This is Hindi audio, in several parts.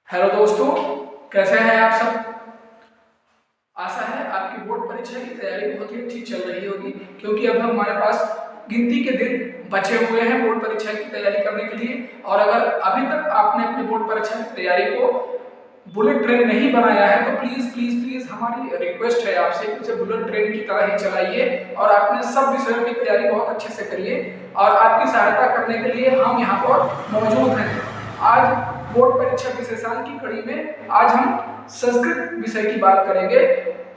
हेलो दोस्तों, कैसे हैं आप सब। आशा है आपकी बोर्ड परीक्षा की तैयारी बहुत ही अच्छी चल रही होगी, क्योंकि अब हमारे पास गिनती के दिन बचे हुए हैं बोर्ड परीक्षा की तैयारी करने के लिए। और अगर अभी तक आपने अपनी बोर्ड परीक्षा की तैयारी को बुलेट ट्रेन नहीं बनाया है तो प्लीज प्लीज प्लीज हमारी रिक्वेस्ट है आपसे कि उसे बुलेट ट्रेन की तरह ही चलाइए और अपने सब विषयों की तैयारी बहुत अच्छे से करिए। और आपकी सहायता करने के लिए हम यहाँ पर मौजूद हैं। आज बोर्ड परीक्षा विशेषांक की कड़ी में आज हम संस्कृत विषय की बात करेंगे।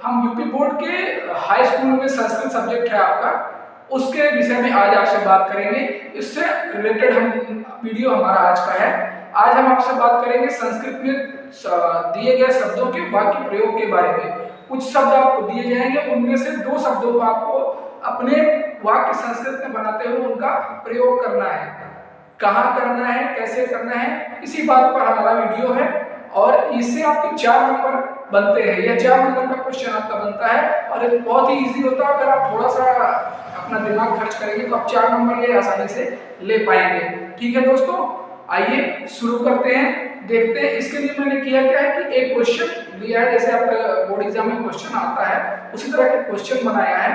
हम यूपी बोर्ड के हाई स्कूल में संस्कृत सब्जेक्ट है आपका, उसके विषय में आज आपसे बात करेंगे। इससे रिलेटेड हम वीडियो हमारा आज का है। आज हम आपसे बात करेंगे संस्कृत में दिए गए शब्दों के वाक्य प्रयोग के बारे में। कुछ शब्द आपको दिए जाएंगे, उनमें से दो शब्दों को आपको अपने वाक्य संस्कृत में बनाते हुए उनका प्रयोग करना है। कहाँ करना है, कैसे करना है, इसी बात पर हमारा वीडियो है। और इससे आपके 4 नंबर बनते हैं। यह 4 नंबर का क्वेश्चन आपका बनता है और ये बहुत ही इजी होता है। अगर आप थोड़ा सा अपना दिमाग खर्च करेंगे तो आप 4 नंबर ये आसानी से ले पाएंगे। ठीक है दोस्तों, आइए शुरू करते हैं। देखते हैं इसके लिए मैंने किया क्या है कि एक क्वेश्चन लिया है, जैसे आपका बोर्ड एग्जाम में क्वेश्चन आता है उसी तरह के क्वेश्चन बनाया है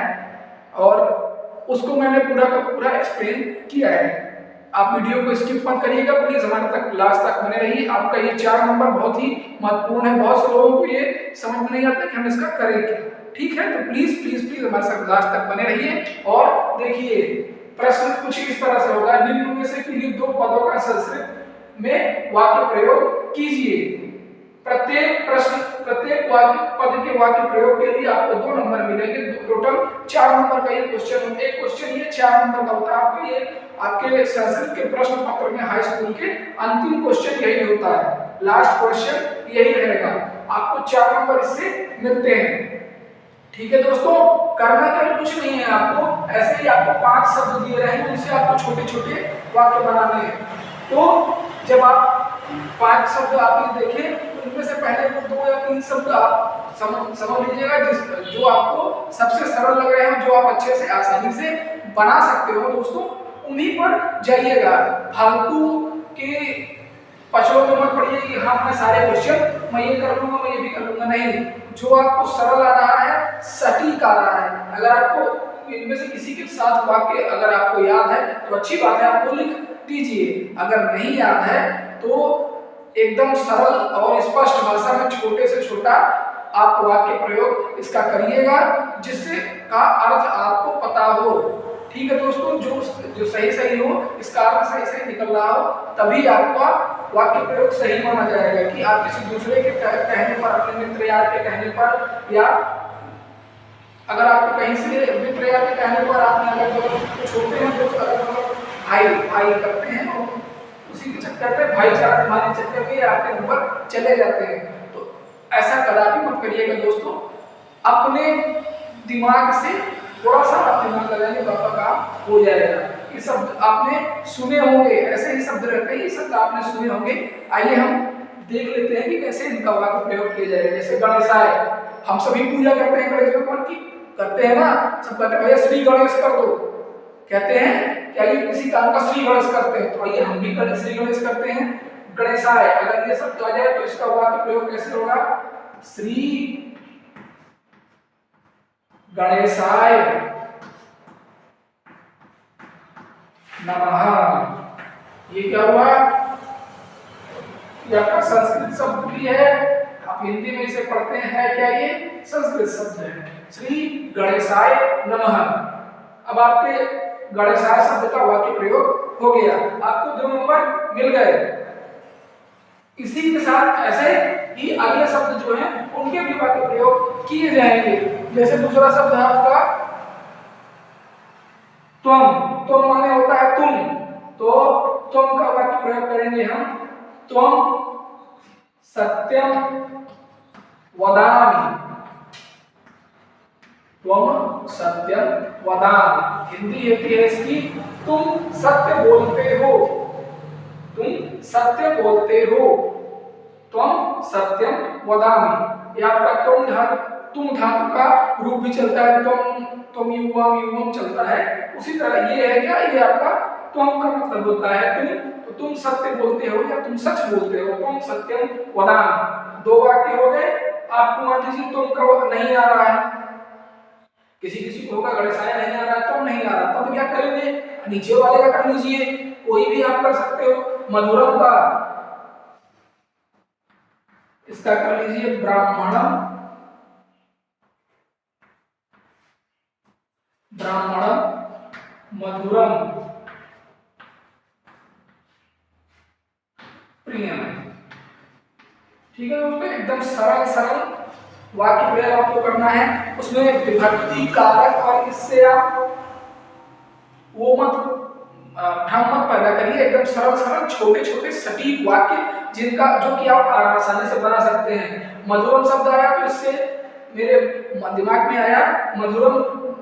और उसको मैंने पूरा का पूरा एक्सप्लेन किया है। आप वीडियो को स्किप मत करिएगा, प्लीज हमारे तक लास्ट तक बने रहिए। आपका ये 4 नंबर बहुत ही महत्वपूर्ण है। बहुत से लोगों को ये समझ में नहीं आता कि हम इसका करें क्या। ठीक है, तो प्लीज प्लीज प्लीज हमारे साथ लास्ट तक बने रहिए। और देखिए प्रश्न कुछ इस तरह से होगा, निम्न में से किन्हीं दो पदों का संस्कृत में वाक्य प्रयोग कीजिए। प्रत्येक वाक्य पद के वाक्य प्रयोग के लिए आपको 2 नंबर मिलेंगे। टोटल 4 नंबर का ये क्वेश्चन, एक क्वेश्चन ये 4 नंबर का होता है। आपका ये आपके संस्कृत के प्रश्न पत्र में हाई स्कूल के अंतिम क्वेश्चन यही होता है। लास्ट क्वेश्चन यही रहेगा। आपको 4 नंबर इससे मिलते हैं। ठीक है दोस्तों, करना क्या कुछ नहीं है। आपको ऐसे ही आपको 5 शब्द दिए रहेंगे, उनसे आपको छोटे छोटे वाक्य बनाने हैं। तो जब आप 5 शब्द आपने देखे, उनमें से पहले 2 या 3 शब्द आप समझ लीजिएगा जो आपको सबसे सरल लग रहे हैं, जो आप अच्छे से आसानी से बना सकते हो दोस्तों, उन्हीं पर जाइएगा। फालतू के पचड़ों में मत पड़िए कि हाँ मैं सारे क्वेश्चन मैं ये कर लूंगा, मैं ये भी कर लूंगा। नहीं, जो आपको सरल आ रहा है, सटीक आ रहा है, अगर आपको इनमें से किसी के साथ वाक्य अगर आपको याद है तो अच्छी बात है, आपको लिख दीजिए। अगर नहीं याद है तो एकदम सरल और स्पष्ट भाषा में छोटे से छोटा आप वाक्य प्रयोग इसका करिएगा, जिससे का अर्थ आपको पता हो। ठीक है दोस्तों, जो सही सही हो, इसका अर्थ सही सही निकल रहा हो, तभी आपका वाक्य प्रयोग सही माना जाएगा। कि आप किसी दूसरे के कहने पर, अपने मित्र यार के कहने पर, या अगर आपको कहीं से मित्र यार के कहने पर आपने अगर छोटे हैं दोस्त, अगर भाई भाई करते हैं और उसी के चक्कर में भाईचारा निभाने चक्कर में आपके नंबर चले जाते हैं, तो ऐसा कदापि मत करिएगा दोस्तों। अपने दिमाग से थोड़ा सा आप दिमाग लगाएंगे तो आपका काम हो जाएगा। ये शब्द आपने सुने होंगे, ऐसे ही शब्द रहते हैं, ये शब्द आपने सुने होंगे। आइए हम देख लेते हैं कि कैसे इनका वाक्य प्रयोग किया जाएगा। जैसे गणेशाय, हम सभी पूजा करते हैं गणेश भगवान की, करते हैं ना, सब कहते हैं भैया श्री गणेश कर दो, कहते हैं क्या ये किसी काम का श्री गणेश करते हैं, तो आइए हम भी श्री गणेश करते हैं। गणेशाय, अगर ये शब्द आ जाए तो इसका वाक्य प्रयोग कैसे होगा, श्री गणेशाय नमः। ये क्या हुआ, ये आपका संस्कृत शब्द भी है, आप हिंदी में इसे पढ़ते हैं, क्या ये संस्कृत शब्द है, श्री गणेशाय नमः। अब आपके गणेशाय शब्द का वाक्य प्रयोग हो गया, आपको 2 नंबर मिल गए। इसी के साथ ऐसे ही अगले शब्द जो हैं उनके भी वाक्य प्रयोग किए जाएंगे। जैसे दूसरा शब्द है आपका त्वम, त्वम माने होता है तुम, तो त्वम का वाक्य प्रयोग करेंगे हम, त्वम सत्यम वदामि, त्वम सत्यम वदामि। हिंदी होती है इसकी तुम सत्य बोलते हो, तुम सत्य बोलते हो, त्वम सत्यम वदामि। ये आपका तुम धातु का रूप भी चलता है, तुम युवम युवम चलता है। उसी तरह ये है क्या, ये आपका त्वम का मतलब होता है तुम, तो तुम सत्य बोलते हो या तुम सच बोलते हो, तुम सत्यम वदामि। दो वाक्य हो गए। आपको मान लीजिए तुम का नहीं आ रहा है, किसी किसी को होगा गणेशाय नहीं आ रहा, तुम नहीं आ रहा, तब क्या करेंगे, नीचे वाले का कर लीजिए, कोई भी आप कर सकते हो। मधुरम का इसका कर लीजिए ब्राह्मणम, ब्राह्मणम मधुरम प्रियम। ठीक है दोस्तों, एकदम सरल सरल वाक्य प्रयोग आपको करना है। उसमें विभक्ति कारक और इससे आप वो मत भ्रम मत पैदा करिए। एकदम सरल सरल छोटे छोटे सटीक वाक्य जिनका जो कि आप आसानी से बना सकते हैं। मधुरम शब्द आया तो इससे मेरे दिमाग में आया मधुरम,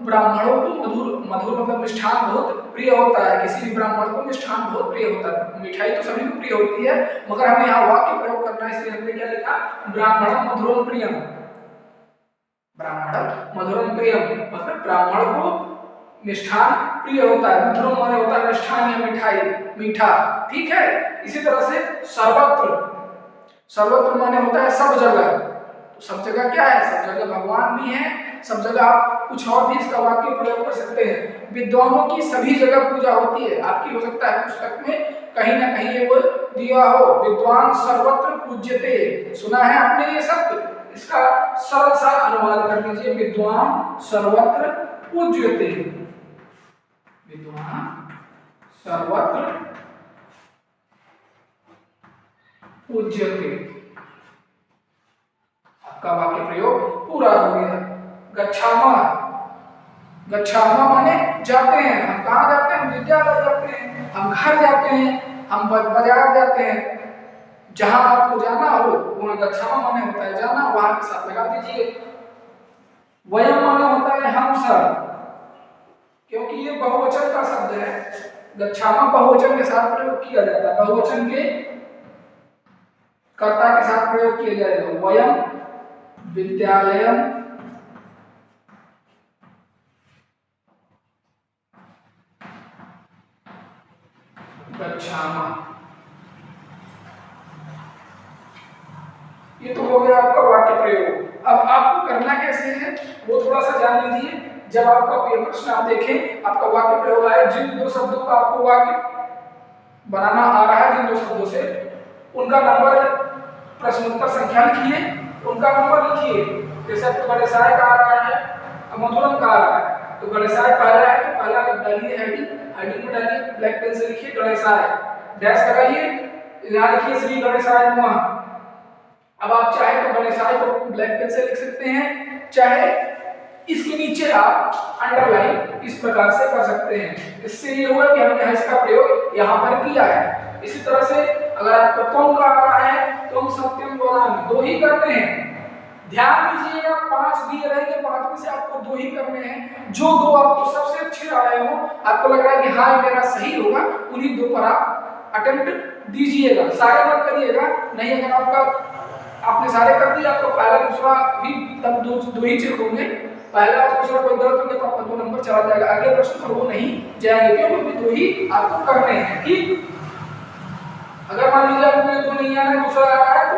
ब्राह्मणों को मधुर, मधुर मतलब मिष्ठान बहुत प्रिय होता है, किसी भी ब्राह्मण को मिष्ठान बहुत प्रिय होता है। मिठाई तो सभी को प्रिय होती है, मगर हमें यहाँ वाक्य प्रयोग करना है, इसलिए हमने क्या लिखा, ब्राह्मणम मधुरम प्रियम। ब्राह्मणम मधुरम प्रियम मतलब ब्राह्मण को मिष्ठान प्रिय होता है। मधुरम माने होता है मिष्ठान या मिठाई, मीठा। ठीक है, इसी तरह से सर्वत्र, सर्वत्र माने होता है सब जगह। तो सब जगह क्या है, सब जगह भगवान भी है, सब जगह आप कुछ और भी इसका वाक्य प्रयोग कर सकते हैं। विद्वानों की सभी जगह पूजा होती है। आपकी हो सकता है पुस्तक में कहीं ना कहीं ये वो दिया हो, विद्वान सर्वत्र पूज्यते, सुना है आपने ये शब्द। इसका सरल सा अनुवाद कर लीजिए, विद्वान सर्वत्र पूज्यते, विद्वान सर्वत्र पूज्यते। आपका वाक्य प्रयोग पूरा हो गया। गच्छामा, गच्छामा माने जाते हैं। हम कहाँ जाते हैं, विद्यालय जाते हैं, हम घर जाते हैं, हम बाजार जाते हैं। जहां आपको जाना हो वहां गच्छामा माने होता है जाना, वहां के साथ लगा दीजिए। वयम माने होता है हम सब, क्योंकि ये बहुवचन का शब्द है। गच्छामा बहुवचन के साथ प्रयोग किया जाता है, बहुवचन के कर्ता के साथ प्रयोग किया जाएगा। वयम विद्यालयम गच्छामा। ये तो हो गया आपका वाक्य प्रयोग। अब आपको करना कैसे है वो थोड़ा सा जान लीजिए। जब आपका प्रश्न आप देखें, आपका वाक्य प्रयोग आए, जिन दो शब्दों का आपको वाक्य बनाना आ रहा है, जिन दो शब्दों से, उनका नंबर, प्रश्नोत्तर संख्या लिखिए, उनका नंबर लिखिए। जैसे आपको गणेशाय का आ रहा है, मधुरम का आ रहा है, तो गणेशाय पहला है तो पहला डालिए हेडिंग, हेडिंग में डालिए ब्लैक पेन से लिखिए गणेशाय, डैश लगाइए, यहाँ लिखिए श्री गणेशाय नमः। अब आप चाहे तो गणेशाय को ब्लैक पेन से लिख सकते हैं, चाहे इसके नीचे आप अंडरलाइन इस प्रकार से कर सकते हैं। इससे ये हुआ कि हमने इसका प्रयोग यहाँ पर किया है। इसी तरह से अगर आपको तुम का आ रहा है, तुम सत्यम वदामि, दो ही करते हैं। ध्यान दीजिएगा, 5 दिए रहेंगे, 5 में से आपको 2 ही करने हैं। जो 2 आपको सबसे अच्छे आए हो, आपको लग रहा है कि हाँ ये मेरा सही होगा, उन्हीं 2 पर आप अटेम्प्ट दीजिएगा, सारे मत करिएगा। नहीं, अगर आपका आपने सारे कर दिए, आपको पहला दूसरा भी तब 2 ही चेक होंगे, पहला और दूसरा कोई गलत हो गया तो आपका 2 नंबर चला जाएगा, अगले प्रश्न पर वो नहीं जाएंगे, क्योंकि 2 ही आपको करने हैं। ठीक, अगर मान लीजिए आपको 2 नहीं आ रहा है, दूसरा आ रहा है, तो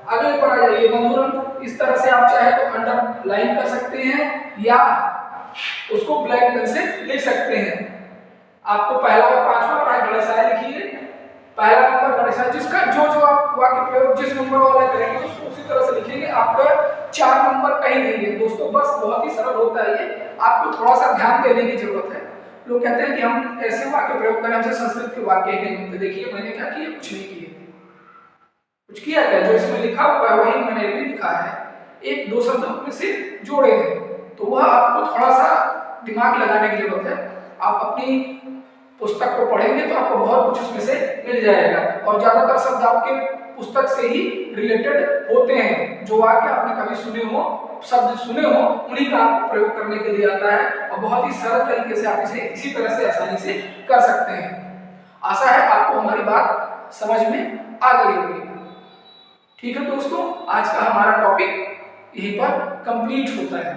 अगले पर आ जाइए मधुरम। इस तरह से आप चाहे तो अंडरलाइन कर सकते हैं या उसको ब्लैक पेन से लिख सकते हैं। आपको पहला और पांचवा और गणेशाय लिखिए, पहला नंबर गणेशाय, जिसका जो जो आप वाक्य प्रयोग जिस नंबर वाला करेंगे उसको उसी तरह से लिखेंगे। आपका 4 नंबर कहीं नहीं है दोस्तों, बस बहुत ही सरल होता है ये, आपको थोड़ा सा ध्यान देने की जरूरत है। लोग कहते हैं कि हम ऐसे वाक्य प्रयोग करें, हमसे संस्कृत के वाक्य ही नहीं होते। देखिए मैंने क्या किया, कुछ नहीं किया, कुछ किया क्या, जो इसमें लिखा हुआ है वही मैंने भी लिखा है, 1-2 शब्द अपने से जोड़े हैं, तो वह आपको थोड़ा सा दिमाग लगाने की जरूरत है। आप अपनी पुस्तक को पढ़ेंगे तो आपको बहुत कुछ उसमें से मिल जाएगा, और ज्यादातर शब्द आपके पुस्तक से ही रिलेटेड होते हैं। जो वाक्य आपने कभी सुने हो, शब्द सुने हो, उन्हीं का आपको प्रयोग करने के लिए आता है, और बहुत ही सरल तरीके से आप इसे इसी तरह से आसानी से कर सकते हैं। आशा है आपको हमारी बात समझ में आ गई होगी। ठीक है दोस्तों, आज का हमारा टॉपिक यहीं पर कंप्लीट होता है।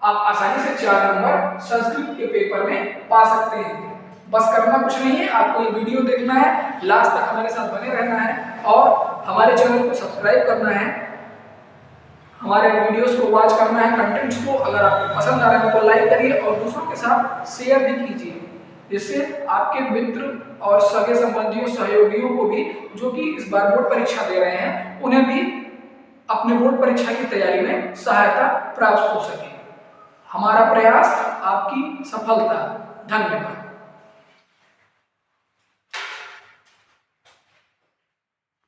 आप आसानी से 4 नंबर संस्कृत के पेपर में पा सकते हैं। बस करना कुछ नहीं है, आपको ये वीडियो देखना है, लास्ट तक हमारे साथ बने रहना है और हमारे चैनल को सब्सक्राइब करना है, हमारे वीडियोस को वॉच करना है, कंटेंट्स को अगर आपको पसंद आ रहे हैं तो लाइक करिए और दूसरों के साथ शेयर भी कीजिए, जिससे आपके मित्र और सगे संबंधियों सहयोगियों को भी जो कि इस बार बोर्ड परीक्षा दे रहे हैं उन्हें भी अपने बोर्ड परीक्षा की तैयारी में सहायता प्राप्त हो सके। हमारा प्रयास आपकी सफलता। धन्यवाद।